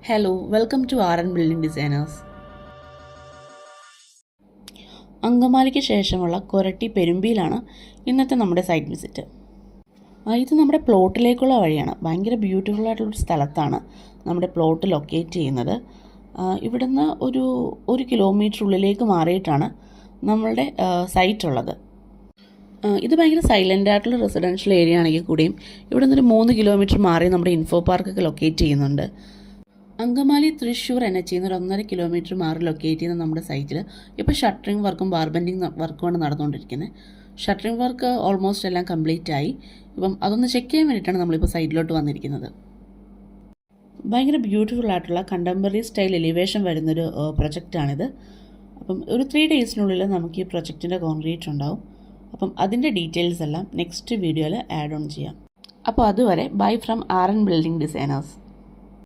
Hello welcome to RN building designers. അങ്കമാലിക്ക് ശേഷമുള്ള കൊരട്ടി പെരുമ്പിയിലാണ് ഇന്നത്തെ നമ്മുടെ സൈറ്റ് വിസിറ്റ്. ഇത് നമ്മുടെ പ്ലോട്ടിലേക്കുള്ള വഴിയാണ്. ഭയങ്കര ബ്യൂട്ടിഫുൾ ആയിട്ടുള്ളൊരു സ്ഥലത്താണ് നമ്മുടെ പ്ലോട്ട് ലൊക്കേറ്റ് ചെയ്യുന്നത്. ഇവിടുന്ന് ഒരു കിലോമീറ്റർ ഉള്ളിലേക്ക് മാറിയിട്ടാണ് നമ്മളുടെ സൈറ്റ് ഉള്ളത്. ഇത് ഭയങ്കര സൈലൻ്റ് ആയിട്ടുള്ള റെസിഡൻഷ്യൽ ഏരിയ ആണെങ്കിൽ കൂടിയും ഇവിടെ നിന്നൊരു 3 കിലോമീറ്റർ മാറി നമ്മുടെ ഇൻഫോ പാർക്കൊക്കെ ലൊക്കേറ്റ് ചെയ്യുന്നുണ്ട്. അങ്കമാലി തൃശ്ശൂർ NH ഒരു 1.5 കിലോമീറ്റർ മാറി ലൊക്കേറ്റ് ചെയ്യുന്ന നമ്മുടെ സൈറ്റിൽ ഇപ്പോൾ ഷട്ടറിംഗ് വർക്കും ബാർബൻഡിങ് വർക്കുമാണ് നടന്നുകൊണ്ടിരിക്കുന്നത്. ഷട്ടറിംഗ് വർക്ക് ഓൾമോസ്റ്റ് എല്ലാം കംപ്ലീറ്റ് ആയി. ഇപ്പം അതൊന്ന് ചെക്ക് ചെയ്യാൻ വേണ്ടിയിട്ടാണ് നമ്മളിപ്പോൾ സൈറ്റിലോട്ട് വന്നിരിക്കുന്നത്. ഭയങ്കര ബ്യൂട്ടിഫുൾ ആയിട്ടുള്ള കണ്ടംപററി സ്റ്റൈൽ എലിവേഷൻ വരുന്നൊരു പ്രൊജക്റ്റാണിത്. അപ്പം ഒരു 3 ഡേയ്സിനുള്ളിൽ നമുക്ക് ഈ പ്രൊജക്റ്റിൻ്റെ കോൺക്രീറ്റ് ഉണ്ടാവും. അപ്പം അതിൻ്റെ ഡീറ്റെയിൽസ് എല്ലാം നെക്സ്റ്റ് വീഡിയോയിൽ ആഡ് ഓൺ ചെയ്യാം. അപ്പോൾ അതുവരെ bye from RN building designers.